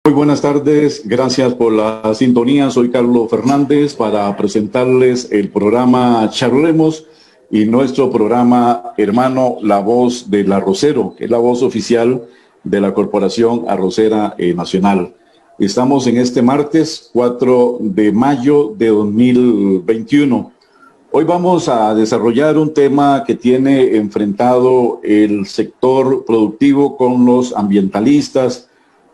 Muy buenas tardes, gracias por la sintonía. Soy Carlos Fernández para presentarles el programa Charlemos y nuestro programa hermano La Voz del Arrocero, que es la voz oficial de la Corporación Arrocera Nacional. Estamos en este martes 4 de mayo de 2021. Hoy vamos a desarrollar un tema que tiene enfrentado el sector productivo con los ambientalistas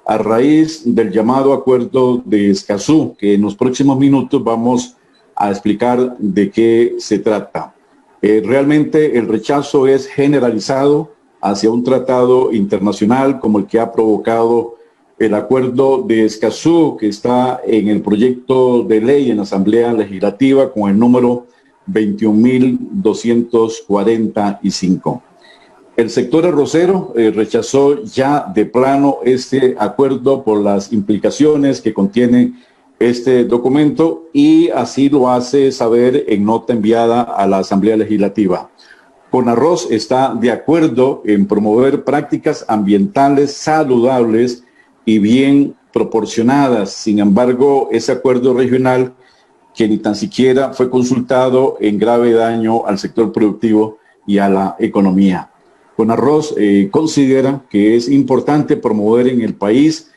a raíz del llamado acuerdo de Escazú, que en los próximos minutos vamos a explicar de qué se trata. Realmente el rechazo es generalizado hacia un tratado internacional como el que ha provocado el acuerdo de Escazú, que está en el proyecto de ley en la Asamblea Legislativa con el número 21.245. El sector arrocero rechazó ya de plano este acuerdo por las implicaciones que contiene este documento y así lo hace saber en nota enviada a la Asamblea Legislativa. Conarroz está de acuerdo en promover prácticas ambientales saludables y bien proporcionadas. Sin embargo, ese acuerdo regional, que ni tan siquiera fue consultado, en grave daño al sector productivo y a la economía. Conarroz considera que es importante promover en el país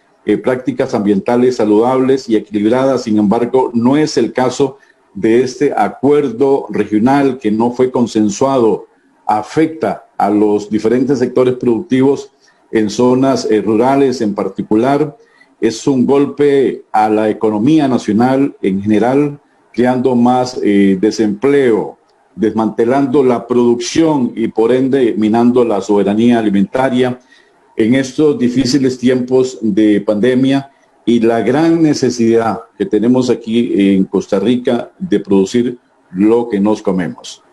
prácticas ambientales saludables y equilibradas. Sin embargo, no es el caso de este acuerdo regional que no fue consensuado. Afecta a los diferentes sectores productivos en zonas rurales en particular. Es un golpe a la economía nacional en general, creando más desempleo, desmantelando la producción y por ende minando la soberanía alimentaria en estos difíciles tiempos de pandemia y la gran necesidad que tenemos aquí en Costa Rica de producir lo que nos comemos.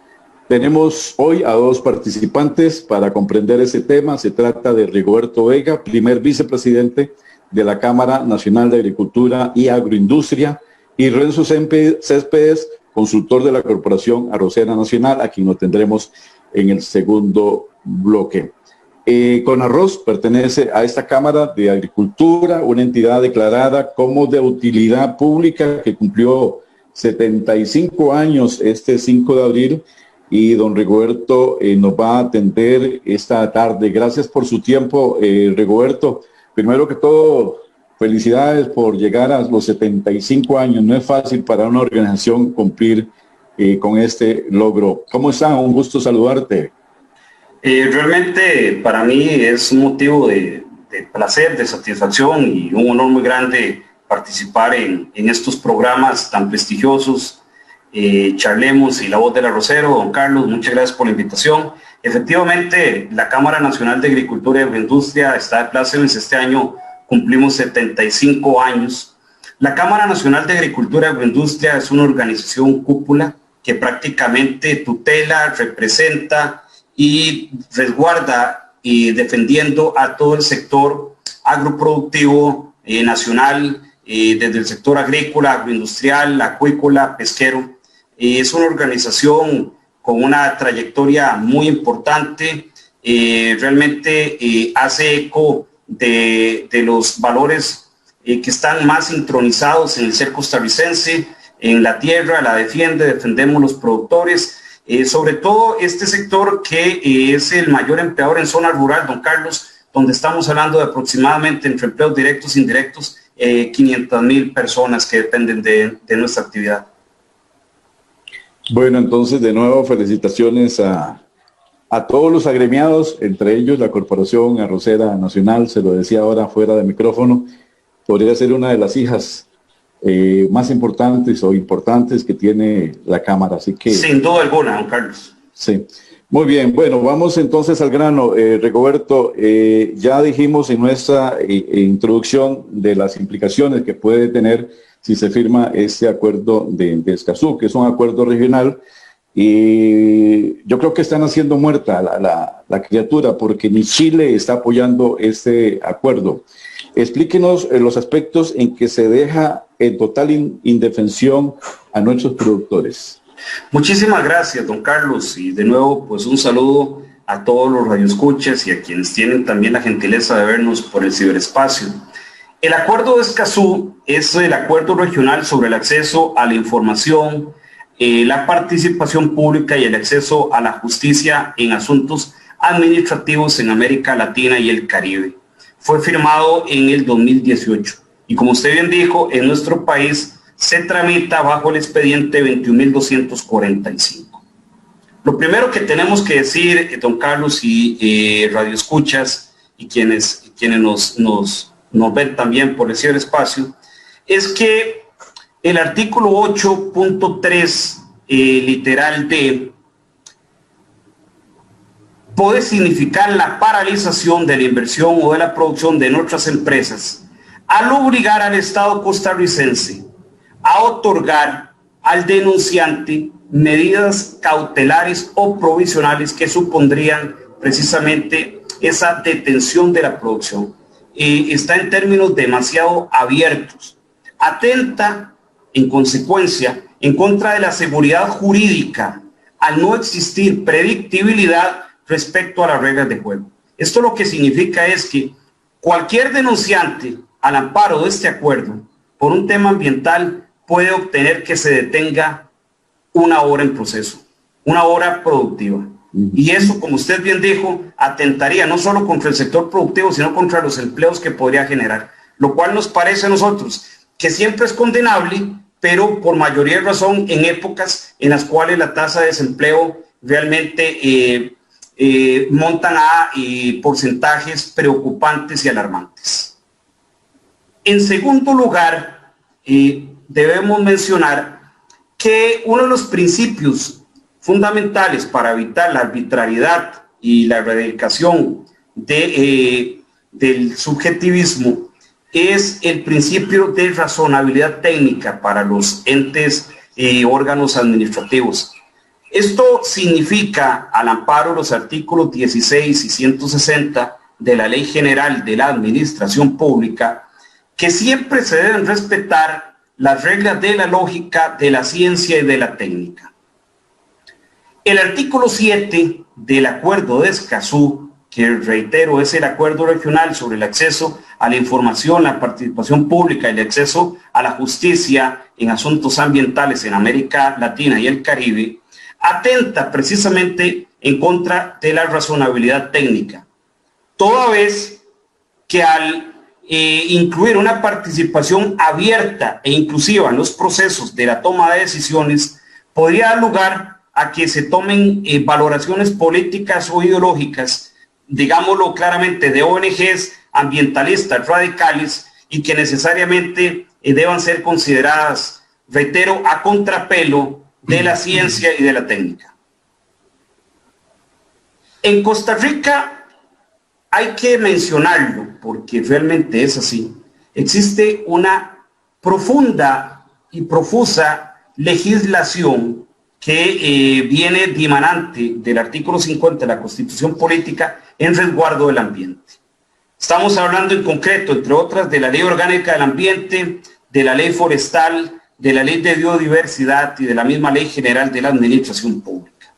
Tenemos hoy a dos participantes para comprender ese tema. Se trata de Rigoberto Vega, primer vicepresidente de la Cámara Nacional de Agricultura y Agroindustria, y Renzo Céspedes, consultor de la Corporación Arrocera Nacional, a quien lo tendremos en el segundo bloque. Conarroz pertenece a esta Cámara de Agricultura, una entidad declarada como de utilidad pública que cumplió 75 años este 5 de abril, y don Rigoberto nos va a atender esta tarde. Gracias por su tiempo, Rigoberto. Primero que todo, felicidades por llegar a los 75 años. No es fácil para una organización cumplir con este logro. ¿Cómo están? Un gusto saludarte. Realmente para mí es un motivo de placer, de satisfacción y un honor muy grande participar en estos programas tan prestigiosos. Charlemos y La Voz del Arrocero. Don Carlos, muchas gracias por la invitación. Efectivamente, la Cámara Nacional de Agricultura y Agroindustria está de plácemes. Este año cumplimos 75 años. La Cámara Nacional de Agricultura y Agroindustria es una organización cúpula que prácticamente tutela, representa y resguarda y defendiendo a todo el sector agroproductivo nacional, desde el sector agrícola, agroindustrial, acuícola, pesquero. Es una organización con una trayectoria muy importante, realmente hace eco de los valores que están más intronizados en el ser costarricense, en la tierra, la defiende, defendemos los productores, sobre todo este sector que es el mayor empleador en zona rural, don Carlos, donde estamos hablando de aproximadamente, entre empleos directos e indirectos, 500,000 personas que dependen de nuestra actividad. Bueno, entonces de nuevo felicitaciones a todos los agremiados, entre ellos la Corporación Arrocera Nacional. Se lo decía ahora fuera de micrófono, podría ser una de las hijas más importantes o importantes que tiene la Cámara, así que... Sin duda alguna, don Carlos. Sí. Muy bien, bueno, vamos entonces al grano. Rigoberto, ya dijimos en nuestra introducción de las implicaciones que puede tener si se firma este acuerdo de Escazú, que es un acuerdo regional, y yo creo que están haciendo muerta la criatura, porque ni Chile está apoyando este acuerdo. Explíquenos los aspectos en que se deja en total indefensión a nuestros productores. Muchísimas gracias, don Carlos, y de nuevo pues un saludo a todos los radioescuchas y a quienes tienen también la gentileza de vernos por el ciberespacio. El Acuerdo de Escazú es el acuerdo regional sobre el acceso a la información, la participación pública y el acceso a la justicia en asuntos administrativos en América Latina y el Caribe. Fue firmado en el 2018 y, como usted bien dijo, en nuestro país se tramita bajo el expediente 21.245. Lo primero que tenemos que decir, don Carlos y radioescuchas y quienes nos ven también por el ciberespacio, es que el artículo 8.3, literal D, puede significar la paralización de la inversión o de la producción de nuestras empresas al obligar al Estado costarricense a otorgar al denunciante medidas cautelares o provisionales que supondrían precisamente esa detención de la producción. Está en términos demasiado abiertos. Atenta, en consecuencia, en contra de la seguridad jurídica al no existir predictibilidad respecto a las reglas de juego. Esto lo que significa es que cualquier denunciante al amparo de este acuerdo por un tema ambiental puede obtener que se detenga una obra en proceso, una obra productiva. Y eso, como usted bien dijo, atentaría no solo contra el sector productivo, sino contra los empleos que podría generar, lo cual nos parece a nosotros que siempre es condenable, pero por mayoría de razón en épocas en las cuales la tasa de desempleo realmente montan a porcentajes preocupantes y alarmantes. En segundo lugar, debemos mencionar que uno de los principios fundamentales para evitar la arbitrariedad y la erradicación del subjetivismo es el principio de razonabilidad técnica para los entes y órganos administrativos. Esto significa, al amparo de los artículos 16 y 160 de la Ley General de la Administración Pública, que siempre se deben respetar las reglas de la lógica, de la ciencia y de la técnica. El artículo 7 del Acuerdo de Escazú, que reitero es el acuerdo regional sobre el acceso a la información, la participación pública y el acceso a la justicia en asuntos ambientales en América Latina y el Caribe, atenta precisamente en contra de la razonabilidad técnica, toda vez que al incluir una participación abierta e inclusiva en los procesos de la toma de decisiones, podría dar lugar a que se tomen valoraciones políticas o ideológicas, digámoslo claramente, de ONGs ambientalistas radicales y que necesariamente deban ser consideradas, reitero, a contrapelo de la ciencia y de la técnica. En Costa Rica, hay que mencionarlo porque realmente es así, existe una profunda y profusa legislación que viene dimanante del artículo 50 de la Constitución Política en resguardo del ambiente. Estamos hablando en concreto, entre otras, de la Ley Orgánica del Ambiente, de la Ley Forestal, de la Ley de Biodiversidad y de la misma Ley General de la Administración Pública.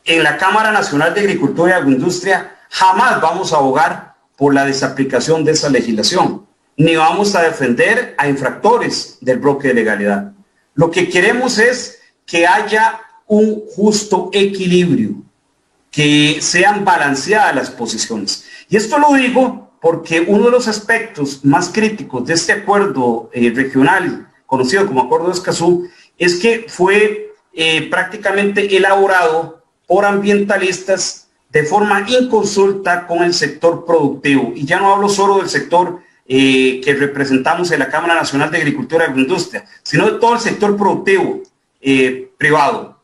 En la Cámara Nacional de Agricultura y Agroindustria jamás vamos a abogar por la desaplicación de esa legislación, ni vamos a defender a infractores del bloque de legalidad. Lo que queremos es que haya un justo equilibrio, que sean balanceadas las posiciones. Y esto lo digo porque uno de los aspectos más críticos de este acuerdo regional, conocido como Acuerdo de Escazú, es que fue prácticamente elaborado por ambientalistas de forma inconsulta con el sector productivo. Y ya no hablo solo del sector que representamos en la Cámara Nacional de Agricultura y Agroindustria, sino de todo el sector productivo privado.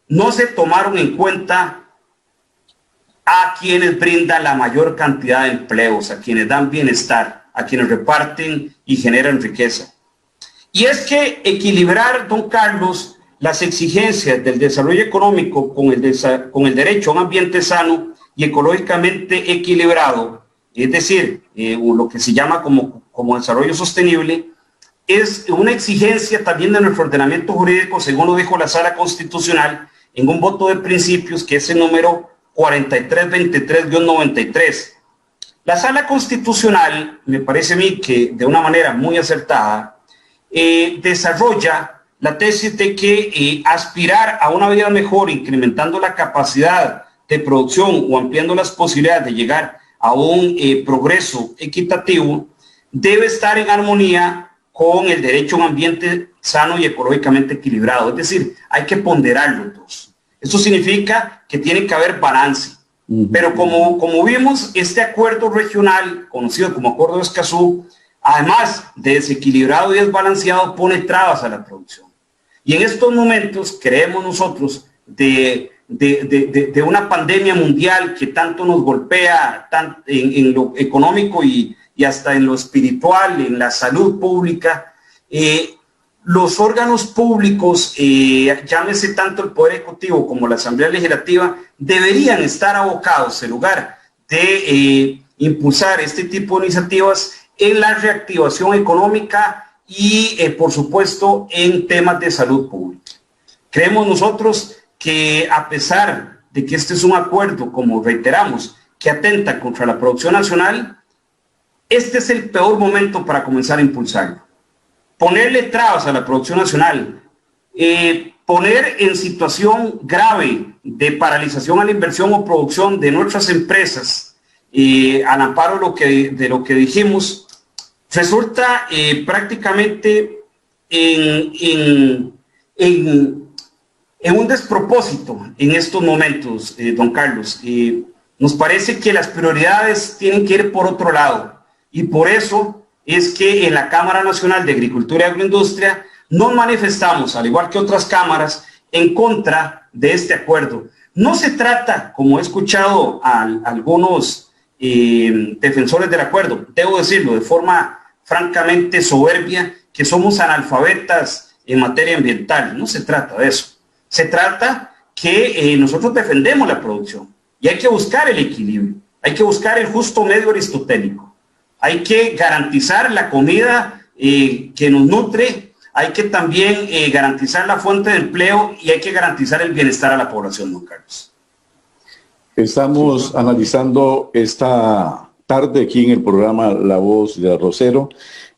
No se tomaron en cuenta a quienes brindan la mayor cantidad de empleos, a quienes dan bienestar, a quienes reparten y generan riqueza. Y es que equilibrar, don Carlos, las exigencias del desarrollo económico con el derecho a un ambiente sano y ecológicamente equilibrado, es decir, lo que se llama como desarrollo sostenible, es una exigencia también de nuestro ordenamiento jurídico, según lo dijo la Sala Constitucional, en un voto de principios que es el número 4323-93. La Sala Constitucional, me parece a mí que de una manera muy acertada, desarrolla la tesis de que aspirar a una vida mejor, incrementando la capacidad de producción o ampliando las posibilidades de llegar a un progreso equitativo, debe estar en armonía con el derecho a un ambiente sano y ecológicamente equilibrado. Es decir, hay que ponderar los dos. Esto significa que tiene que haber balance. Pero como vimos, este acuerdo regional, conocido como Acuerdo de Escazú, además de desequilibrado y desbalanceado, pone trabas a la producción. Y en estos momentos, creemos nosotros, de una pandemia mundial que tanto nos golpea en lo económico y hasta en lo espiritual, en la salud pública, los órganos públicos, llámese tanto el Poder Ejecutivo como la Asamblea Legislativa, deberían estar abocados, en lugar de impulsar este tipo de iniciativas, en la reactivación económica y, por supuesto, en temas de salud pública. Creemos nosotros que, a pesar de que este es un acuerdo, como reiteramos, que atenta contra la producción nacional, este es el peor momento para comenzar a impulsarlo. Ponerle trabas a la producción nacional, poner en situación grave de paralización a la inversión o producción de nuestras empresas, al amparo de lo que dijimos, resulta prácticamente en un despropósito en estos momentos, don Carlos. Nos parece que las prioridades tienen que ir por otro lado, y por eso es que en la Cámara Nacional de Agricultura y Agroindustria nos manifestamos, al igual que otras cámaras, en contra de este acuerdo. No se trata, como he escuchado a algunos defensores del acuerdo, debo decirlo de forma francamente soberbia, que somos analfabetas en materia ambiental. No se trata de eso. Se trata que nosotros defendemos la producción y hay que buscar el equilibrio, hay que buscar el justo medio aristotélico. Hay que garantizar la comida que nos nutre, hay que también garantizar la fuente de empleo y hay que garantizar el bienestar a la población, don Carlos. Estamos analizando esta tarde aquí en el programa La Voz de Arrocero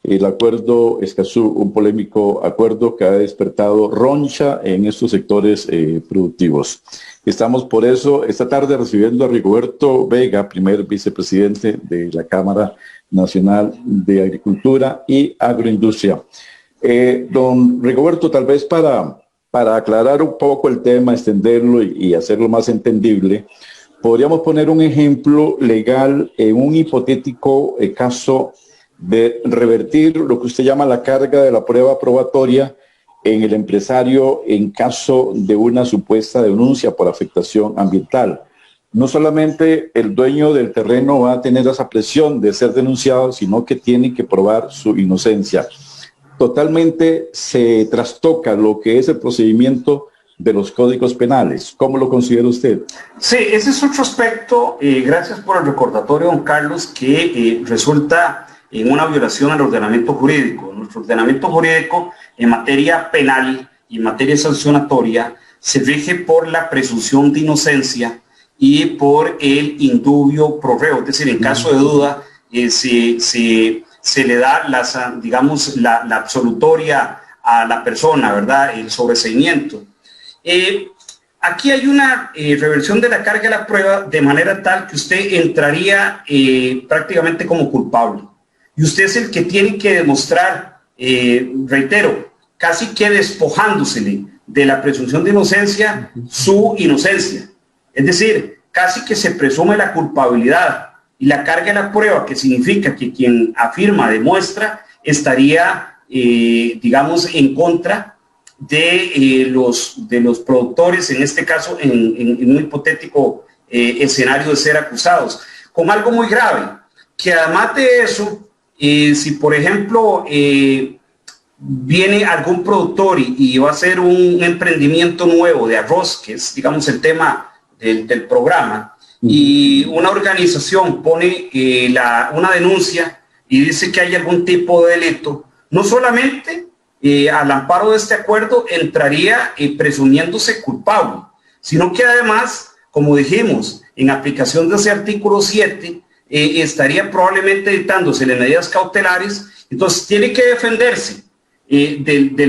el acuerdo Escazú, un polémico acuerdo que ha despertado roncha en estos sectores productivos. Estamos por eso esta tarde recibiendo a Rigoberto Vega, primer vicepresidente de la Cámara Nacional de Agricultura y Agroindustria. Don Rigoberto, tal vez para aclarar un poco el tema, extenderlo y hacerlo más entendible, podríamos poner un ejemplo legal en un hipotético caso de revertir lo que usted llama la carga de la prueba probatoria en el empresario en caso de una supuesta denuncia por afectación ambiental. No solamente el dueño del terreno va a tener esa presión de ser denunciado, sino que tiene que probar su inocencia. Totalmente se trastoca lo que es el procedimiento de los códigos penales. ¿Cómo lo considera usted? Sí, ese es otro aspecto, gracias por el recordatorio, don Carlos, que resulta en una violación al ordenamiento jurídico. Nuestro ordenamiento jurídico en materia penal y en materia sancionatoria se rige por la presunción de inocencia y por el indubio pro reo, es decir, en caso de duda se le da la absolutoria a la persona, ¿verdad? El sobreseimiento. Aquí hay una reversión de la carga de la prueba de manera tal que usted entraría prácticamente como culpable. Y usted es el que tiene que demostrar, reitero, casi que despojándosele de la presunción de inocencia, su inocencia. Es decir, casi que se presume la culpabilidad y la carga de la prueba, que significa que quien afirma, demuestra, estaría, en contra de los productores, en este caso, en un hipotético escenario de ser acusados, con algo muy grave, que además de eso, si por ejemplo viene algún productor y va a hacer un emprendimiento nuevo de arroz, que es, digamos, el tema del programa, y una organización pone una denuncia y dice que hay algún tipo de delito, no solamente al amparo de este acuerdo entraría presumiéndose culpable, sino que además, como dijimos, en aplicación de ese artículo 7, estaría probablemente dictándose medidas cautelares. Entonces tiene que defenderse del